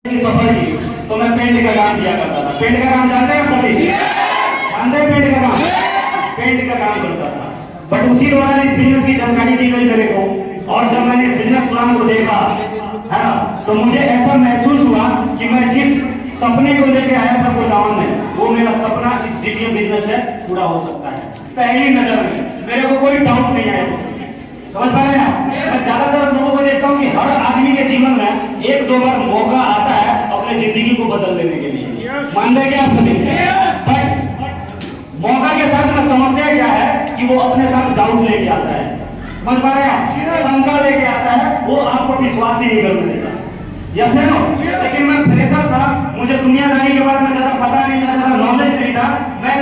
सफर की तो मैं पेंट का काम किया करता था। पेंट का काम जानते हैं सभी? जानते हैं पेंट का काम? पेंट का काम करता था। बट उसी दौरान इस बिजनेस की जानकारी दी गई मेरे को, और जब मैंने इस बिजनेस प्लान को देखा है ना, तो मुझे ऐसा महसूस हुआ कि मैं जिस सपने को लेके आया था गोडाउन में, वो मेरा सपना इस डीटीएम बिजनेस से पूरा हो सकता है। पहली नजर में मेरे को कोई डाउट नहीं आया। समझ पा रहे हैं आप? मैं ज्यादातर लोगों को देखता हूँ कि हर आदमी के जीवन में एक दो बार मौका आता है अपने जिंदगी को बदल देने के लिए। मान रहे क्या आप सभी? बट मौका के साथ में समस्या क्या है कि वो अपने साथ डाउट लेके आता है। समझ पा रहे हैं आप? शंका लेके आता है, वो आपको विश्वास ही नहीं करने देगा। यस है नो? लेकिन मैं फ्रेशर था, मुझे दुनियादारी के बारे में ज्यादा पता नहीं था, ज्यादा नॉलेज नहीं था।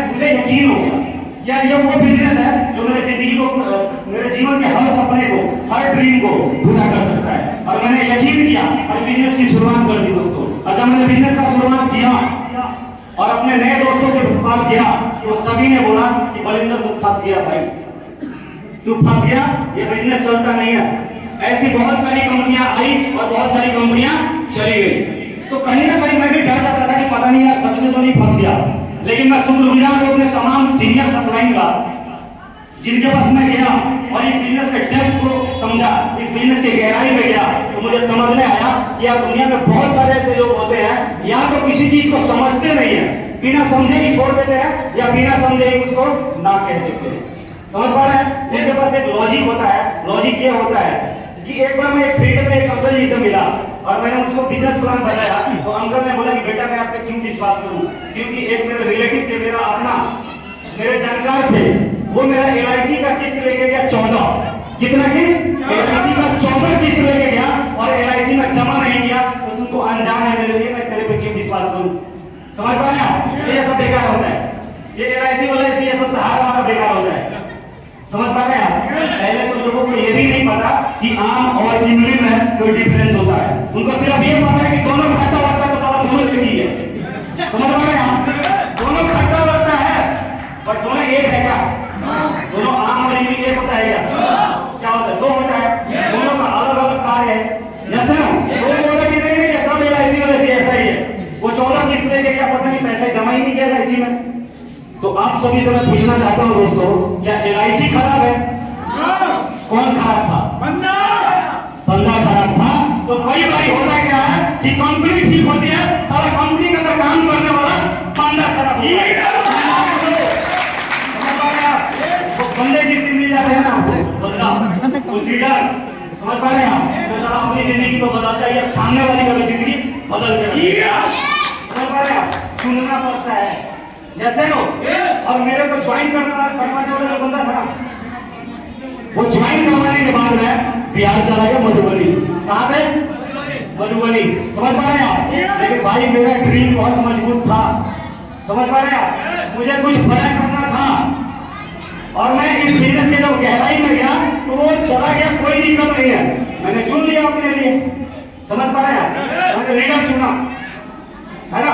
मुझे यकीन हो गया यार ये वो बिजनेस है जो मेरे जिंदगी को, मेरे जीवन के हर सपने को, हर ड्रीम को पूरा कर सकता है। और मैंने यकीन किया और बिजनेस की शुरुआत कर दी दोस्तों। और जब मैंने बिजनेस का शुरुआत किया और अपने नए दोस्तों के पास गया तो सभी ने बोला कि बलिंदर तू फंस गया भाई, तू फंस गया, ये बिजनेस चलता नहीं है। ऐसी बहुत सारी कंपनियां आई और बहुत सारी कंपनियां चली गई। तो कहीं ना कहीं मैं भी डर जाता था कि पता नहीं यार सच में तो नहीं फंस गया। लेकिन मैं शुक्रगुजार हूं अपने तमाम सीनियर सप्लाइन का, जिनके पास मैं गया और इस बिजनेस के डेप्थ को समझा, इस बिजनेस की गहराई में गया, तो मुझे समझ में आया कि यार दुनिया में बहुत सारे ऐसे लोग होते हैं या तो किसी चीज को समझते नहीं है, बिना समझे ही छोड़ देते हैं, या बिना समझे ही उसको ना कह देते हैं। समझ पा रहे हैं? उनके पास एक लॉजिक होता है। लॉजिक ये होता है कि एक बार मैं एक फील्ड में एक अंकल जी से मिला और मैंने उसको बिजनेस प्लान बताया, तो अंकल ने बोला कि बेटा मैं आप पे क्यों विश्वास करूं, क्योंकि एक मेरे रिलेटिव थे, मेरा अपना, मेरे जानकार थे, वो मेरा LIC का किस्त लेके गया 14। कितना किस्त? LIC का 14 किस्त लेके गया और LIC में जमा नहीं किया। तो तू तो अनजान है मेरे लिए, मैं तेरे पे क्यों विश्वास करूं? समझ पा रहे हैं? ये सब बेकार होता है, ये LIC वाला ये सब सहारा हमारा बेकार होता है। समझ पा रहे हैं आप? पहले तो लोगों को ये भी नहीं पता कि आम और इमली में कोई डिफरेंस होता है। उनको सिर्फ ये पता है कि दोनों खट्टा लगता है तो सारा दोनों एक ही है। समझ पा रहे हैं आप? दोनों खट्टा लगता है पर दोनों एक है क्या? दोनों आम और इमली एक होता है क्या? क्या होता है? दो होता है। दोनों का अलग अलग कार्य है। जैसे वो बोला कि नहीं नहीं सब LIC वाले से ऐसा ही है, वो 14 किस्त लेके क्या पता नहीं पैसे जमा ही नहीं किया LIC में। तो आप सभी से मैं पूछना चाहता हूं दोस्तों, क्या LIC खराब है? कौन खराब था? बंदा खराब था। तो कई बार होता क्या है कि कंपनी ठीक होती है, सारा कंपनी के अंदर काम करने वाला बंदा खराब होता है। वो बंदे जिससे मिल जाते हैं ना, बंदा वो लीडर, समझ पा रहे हैं आप? तो सारा अपनी जिंदगी को बदलता है, सामने वाली का भी जिंदगी बदल के, समझ पा रहे हैं आप? सुनना पड़ता है जैसे हो। और मेरे को ज्वाइन करवाने वाला जो बंदा था, वो ज्वाइन करवाने के बाद में बिहार चला गया मधुबनी। कहाँ पे? मधुबनी। समझ पा रहे हैं आप? लेकिन भाई मेरा ड्रीम बहुत मजबूत था। समझ पा रहे हैं आप? मुझे कुछ बड़ा करना था और मैं इस बिजनेस के जब गहराई में गया तो वो चला गया, कोई दिक्कत नहीं है, मैंने चुन लिया अपने लिए। समझ पा रहे हैं? मैंने लीडर चुना है ना,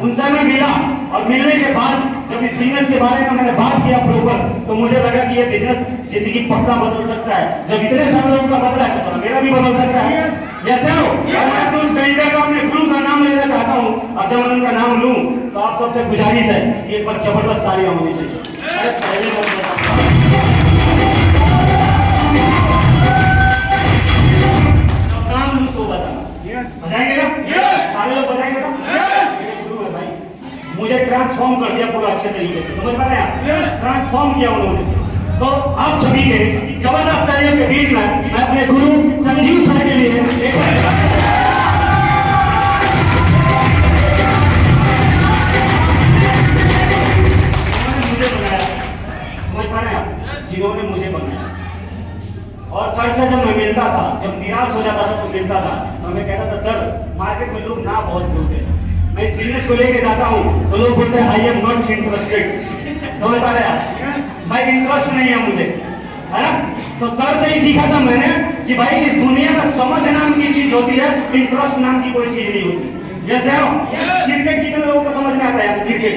उनसे मैं मिला और मिलने के बाद जब इस बिजनेस के बारे में मैंने बात किया प्रॉपर, तो मुझे लगा कि ये बिजनेस जिंदगी पक्का बदल सकता है। जब इतने सारे लोगों का बदला है तो मेरा भी बदल सकता है। जैसे हो मैं तो उस पेंटर का अपने गुरु का नाम लेना चाहता हूँ, और जब मैं उनका नाम लूँ तो आप सबसे गुजारिश है कि एक बार जबरदस्त तालियां होनी चाहिए। नाम लूँ तो बताना, बताएंगे ना? सारे लोग बताएंगे ना? मुझे ट्रांसफॉर्म कर दिया पूरा अच्छे तरीके से। समझ पा रहे हैं आप? ट्रांसफॉर्म किया उन्होंने। तो आप सभी के जबरदस्त तालियों के बीच में मैं अपने गुरु संजीव सर के लिए एक मुझे बनाया। समझ पा रहे हैं आप? जिन्होंने मुझे बनाया। और सर से जब मैं मिलता था, जब निराश हो जाता था तो मिलता था, तो मैं कहता था सर मार्केट में लोग ना बहुत बोलते हैं, मैं इस बिजनेस को लेके जाता हूँ तो लोग बोलते हैं आई एम नॉट इंटरेस्टेड। समझ पा रहे हैं? भाई इंटरेस्ट नहीं है मुझे, है ना? तो सर से ही सीखा था मैंने कि भाई इस दुनिया में समझ नाम की चीज होती है, इंटरेस्ट नाम की कोई चीज नहीं होती। जैसे हो क्रिकेट कितने लोगों को समझ में आता है? क्रिकेट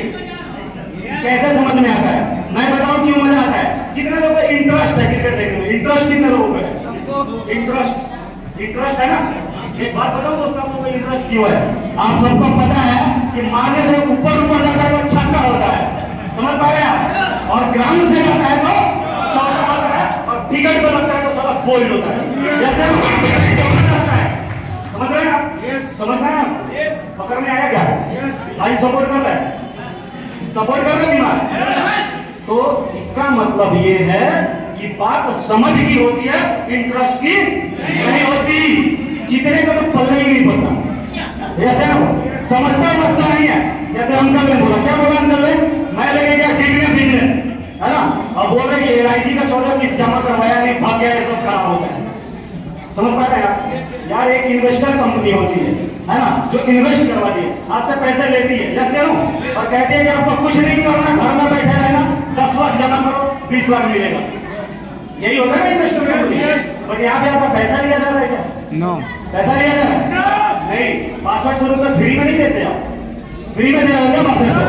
कैसे समझ में आता है? मैं बताऊं क्यों मजा आता है? कितने लोगों को इंटरेस्ट है क्रिकेट देखने में? इंटरेस्ट कितने लोगों को है? इंटरेस्ट इंटरेस्ट है ना। एक बात बताओ दोस्तों, आपको इंटरेस्ट क्यों है? आप सबको पता है कि मारने से ऊपर जाता है तो छक्का होता है, समझ पा रहे हैं? और ग्राउंड से जाता है तो चौका होता है, और विकेट पे लगता है तो साला बोल्ड होता है। जैसे लगता है, समझ रहे हैं आप? समझ रहे हैं आप? पकड़ में आया क्या? भाई सपोर्ट कर रहे हैं, सपोर्ट कर रहे दिमाग। तो इसका मतलब ये है कि बात समझ की होती है, इंटरेस्ट की नहीं होती। कितने को तो पल्ले ही नहीं पड़ता, ऐसे ना समझता नहीं है। जैसे अंकल ने बोला, क्या बोला अंकल ने? मैं लेके गया डिग्री बिजनेस, है ना, अब बोल रहे कि LIC का 14 जमा करवाया नहीं, भाग गया, ये सब खराब होता है। समझ पा रहे हैं आप? यार एक इन्वेस्टर कंपनी होती है ना, जो इन्वेस्ट करवाती है, आपसे पैसे लेती है, जैसे नो, और कहती है कि आपको कुछ नहीं करना, घर में बैठे रहना, 10 लाख जमा करो, 20 लाख मिलेगा। यही होता है ना इन्वेस्टर कंपनी। बट यहाँ पे आपका पैसा लिया जा रहा है क्या? नो, पैसा लिया जा रहा है नहीं। 6500 रुपये फ्री में नहीं देते आप, फ्री में दे रहे हो क्या? 6500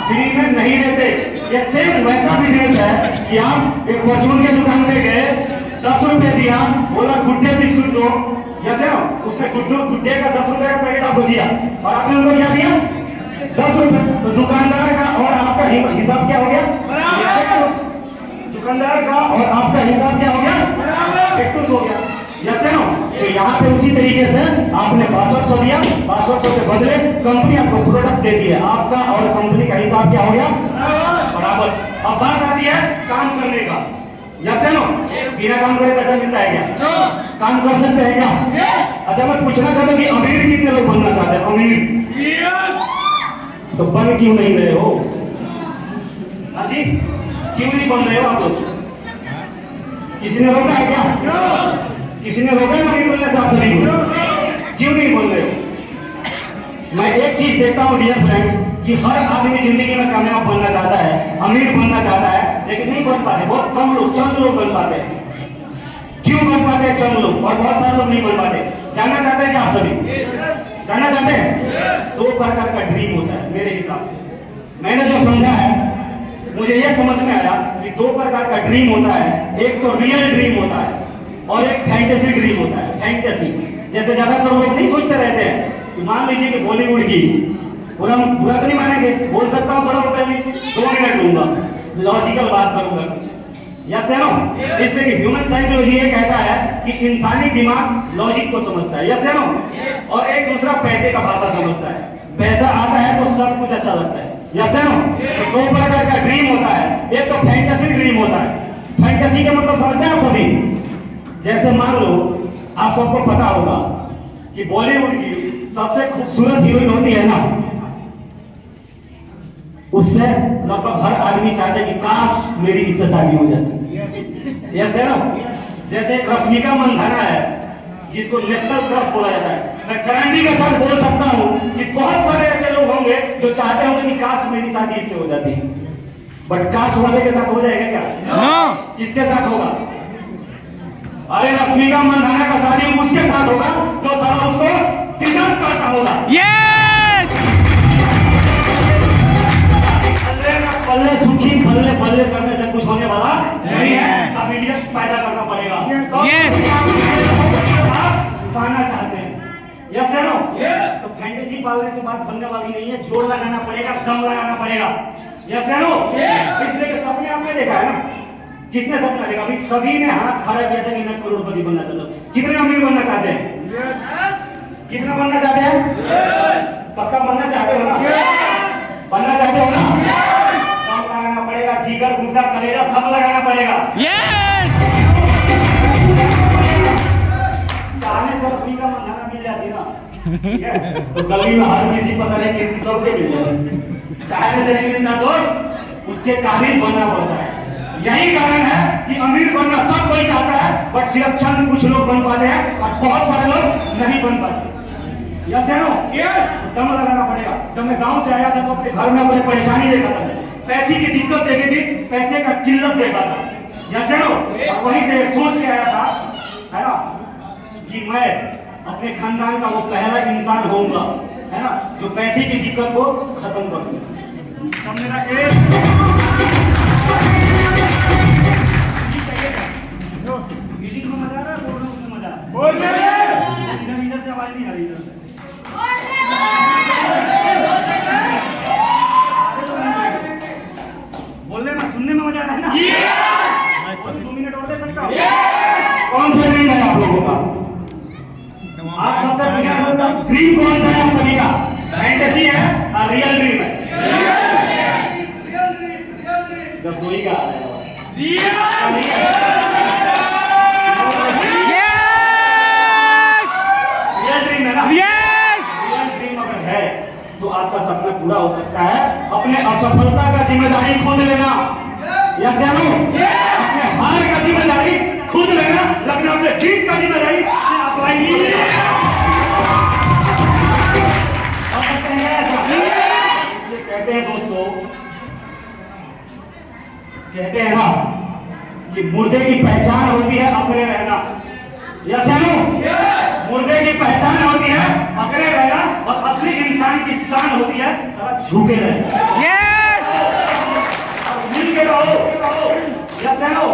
फ्री में नहीं देते। ये सेम वैसा बिजनेस है कि आप एक फॉर्चून के दुकान पे गए, 10 रुपए दिया, बोला गुड्डे बिस्कुट दो, जैसे ना उसने गुड्डे का 10 रुपए का पैकेट आपको दिया, और आपने उनको क्या दिया? 10 रुपए। तो दुकानदार का और आपका हिसाब क्या हो गया? दुकानदार का और आपका हिसाब क्या हो गया? एक हो गया, जैसे ना। तो यहाँ पे उसी तरीके से आपने 6200 दिया, 6200 के बदले कंपनी आपको प्रोडक्ट दे दिया, आपका और कंपनी का हिसाब क्या हो गया? बराबर। अब बात आती है काम करने का, जैसे नो, बिना काम करे पैसा मिलता है क्या? काम कर सकते हैं क्या? अच्छा, मैं पूछना चाहता हूँ कि अमीर कितने लोग बनना चाहते हैं? अमीर तो बन क्यों नहीं रहे हो? हाँ जी, क्यों नहीं बन रहे हो आप लोग? किसी ने रोका है क्या? किसी ने रोका है अमीर बनने से आप सभी को? क्यों नहीं बन रहे हो? मैं एक चीज देखता हूँ डियर फ्रेंड्स, कि हर आदमी जिंदगी में कामयाब बनना चाहता है, अमीर बनना चाहता है, लेकिन नहीं बन पाते। बहुत कम लोग, चंद लोग बन पाते हैं। क्यों बन पाते हैं चंद लोग, और बहुत सारे लोग नहीं बन पाते? जानना चाहते हैं क्या आप सभी? जानना चाहते हैं? 2 प्रकार का ड्रीम होता है मेरे हिसाब से। मैंने जो समझा है, मुझे यह समझ में आया कि 2 प्रकार का ड्रीम होता है। एक तो रियल ड्रीम होता है, और एक फैंटेसी ड्रीम होता है। फैंटेसी जैसे ज्यादातर लोग नहीं सोचते रहते हैं कि मान लीजिए कि बॉलीवुड की, पूरा तो नहीं मानेंगे, बोल सकता हूँ थोड़ा पहले 2 मिनट लूंगा, लॉजिकल बात करूंगा कुछ, यस है नो। इसलिए कि ह्यूमन साइकोलॉजी ये कहता है कि इंसानी दिमाग लॉजिक को समझता है, यस है नो, और एक दूसरा पैसे का भाषा समझता है। पैसा आता है तो सब कुछ अच्छा लगता है, यस है नो। तो 2 प्रकार का ड्रीम होता है। एक तो फैंटेसी ड्रीम होता है। फैंटेसी का मतलब समझते हैं आप सभी? जैसे मान लो, आप सबको पता होगा कि बॉलीवुड की सबसे खूबसूरत हीरोइन होती है ना, उससे लगभग हर आदमी चाहता है कि काश मेरी इससे शादी हो जाती, यस है ना। जैसे एक रश्मिका मंदाना है, जिसको नेशनल क्रश बोला जाता है। मैं गारंटी के साथ बोल सकता हूं कि बहुत सारे ऐसे लोग होंगे जो चाहते होंगे कि काश मेरी शादी इससे हो जाती, बट काश वाले के साथ हो जाएगा क्या? किसके साथ होगा? अरे रश्मिका मंदाना का शादी उसके साथ होगा जो सारा उसको डिजर्व करता होगा। पल्ले सुखी बल्ले बल्ले करने से कुछ होने वाला नहीं है, काबिलियत पैदा करना पड़ेगा। पाना चाहते हैं, यस है नो। तो फैंटेसी पालने से बात बनने वाली नहीं है, जोर लगाना पड़ेगा, दम लगाना पड़ेगा, यस है नो। इसलिए सपने आपने देखा है ना, किसने सपना देखा? अभी सभी ने हाथ खड़ा किया था कि मैं करोड़पति बनना चाहता हूँ। कितने अमीर बनना चाहते हैं? कितना बनना चाहते हैं? पक्का बनना चाहते हो ना? बनना चाहते हो ना? दम लगाना पड़ेगा, जिगर गुर्दा कलेजा सब लगाना पड़ेगा। चाहने से रश्मिका मंदाना मिल जाती ना, ठीक है? तो गली में हर किसी पता नहीं कितनी सबके मिल जाती। चाहने से नहीं मिलता दोस्त, उसके काबिल बनना पड़ता है। यही कारण है कि अमीर बनना सब कोई चाहता है, बट सिर्फ चंद कुछ लोग बन पाते हैं और बहुत सारे लोग नहीं बन पाते, यस है नो। दम लगाना पड़ेगा। जब मैं गांव से आया था तो अपने घर में अपनी परेशानी देखा था, पैसे की दिक्कत देखी थी, पैसे का किल्लत देखा था, यस है नो। और वहीं से सोच के आया था, है ना, कि मैं अपने खानदान का वो पहला इंसान होऊंगा, है ना, जो पैसे की दिक्कत को खत्म कर दूंगा। मेरा म्यूजिक में मजा आ रहा है, बोलने में मजा आ रहा है। सा है आप सभी का? फैंटेसी है और रियल ड्रीम है? जब कोई का आ रहा है रियल ड्रीम है ना? रियल ड्रीम अगर है तो आपका सपना पूरा हो सकता है। अपने असफलता का जिम्मेदारी खुद लेना, यस या नो? अपने हार का जिम्मेदारी खुद लेना, लेकिन अपने जीत का जिम्मेदारी आप लाएंगे। कहते हैं दोस्तों, कहते हैं ना कि मुर्दे की पहचान होती है अकड़े रहना, यस या नो? मुर्दे की पहचान होती है अकड़े रहना, और असली इंसान की शान होती है झुके रहना। मिल के रहो, यस या नो?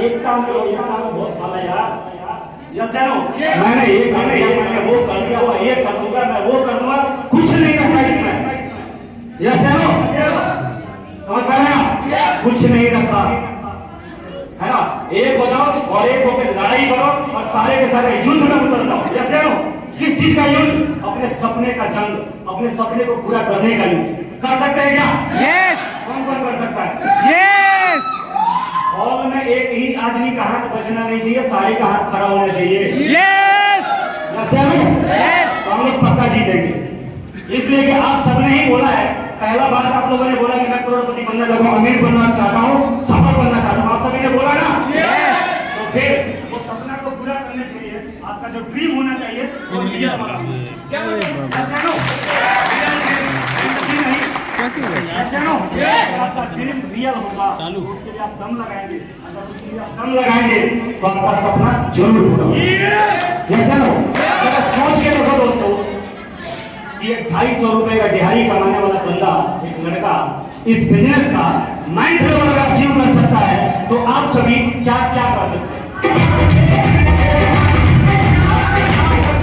एक काम करो, ये काम बहुत भला यार, यस या नो? मैंने ये कर दिया, मैंने वो कर दिया, वो ये कर दूंगा, मैं वो कर दूंगा, कुछ नहीं रखा इसमें, यस या नो? समझ पा रहे हैं? कुछ नहीं रखा है ना। एक हो जाओ और एक होकर लड़ाई करो और सारे के सारे युद्ध में उतर जाओ, यस या नो? किस चीज का युद्ध? अपने सपने का जंग, अपने सपने को पूरा करने का युद्ध। कर सकते हैं क्या? यस। कौन कौन कर सकता है? यस। हॉल में एक ही आदमी का हाथ बचना नहीं चाहिए, सारे का हाथ खड़ा होना चाहिए, यस। यस या नो? यस। तो हम लोग पक्का जीतेंगे, इसलिए कि आप सबने ही बोला है। पहला बार आप लोगों ने बोला कि मैं करोड़पति बनना चाहता हूँ, अमीर बनना चाहता हूँ, सफल बनना चाहता हूँ, आप सभी ने बोला ना? तो फिर वो सपना को पूरा करने के लिए आपका जो ड्रीम होना चाहिए वो रियल होना चाहिए। आपका ड्रीम रियल होगा, उसके लिए आप दम लगाएंगे, अगर उसके लिए आप दम लगाएंगे तो आपका सपना जरूर पूरा होगा, यस या नो? सोच के देखो दोस्तों, एक 250 रुपए का दिहाड़ी कमाने वाला बंदा, एक लड़का इस बिजनेस का 9th लेवल अगर अचीव कर सकता है तो आप सभी क्या क्या कर सकते हैं?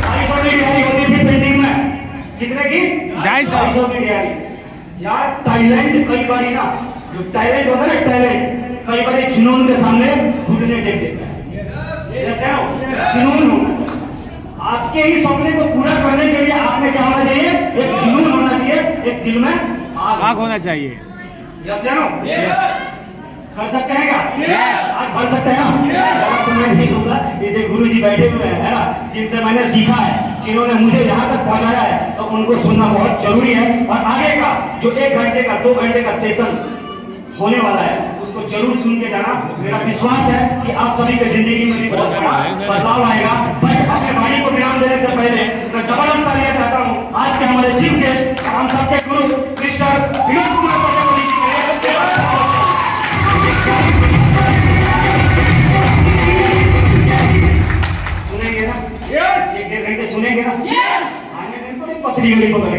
250 की दिहाड़ी होती थी पेंटिंग में, कितने की? 250 की दिहाड़ी। यार टैलेंट कई बार ना, जो टैलेंट होता है ना, टैलेंट कई बार जुनून के सामने घुटने टेक देता है, जैसे जुनून होना। आपके ही सपने को पूरा करने के लिए आपने क्या होना चाहिए? एक जुनून होना चाहिए, एक दिल में आग होना चाहिए, यस या नो? कर सकते हैं क्या? आज बढ़ सकते हैं ना? तो मैं नहीं कहूँगा, ये जो गुरु जी बैठे हुए हैं, है ना, जिनसे मैंने सीखा है, जिन्होंने मुझे यहाँ तक पहुँचाया है, तो उनको सुनना बहुत जरूरी है। और आगे का जो 1 घंटे का 2 घंटे का सेशन होने वाला है उसको जरूर सुन के जाना। मेरा विश्वास है कि आप सभी की जिंदगी में भी बहुत बड़ा बदलाव आएगा। बस अपने वाणी को विराम देने से पहले मैं जबरदस्त तालियां चाहता हूँ आज के हमारे चीफ गेस्ट, हम सबके गुरु मिस्टर विनोद कुमार प्रजापति जी के लिए। सुनेंगे ना? 1-1.5 घंटे सुनेंगे ना? आने दिन तो नहीं पथरी गली पकड़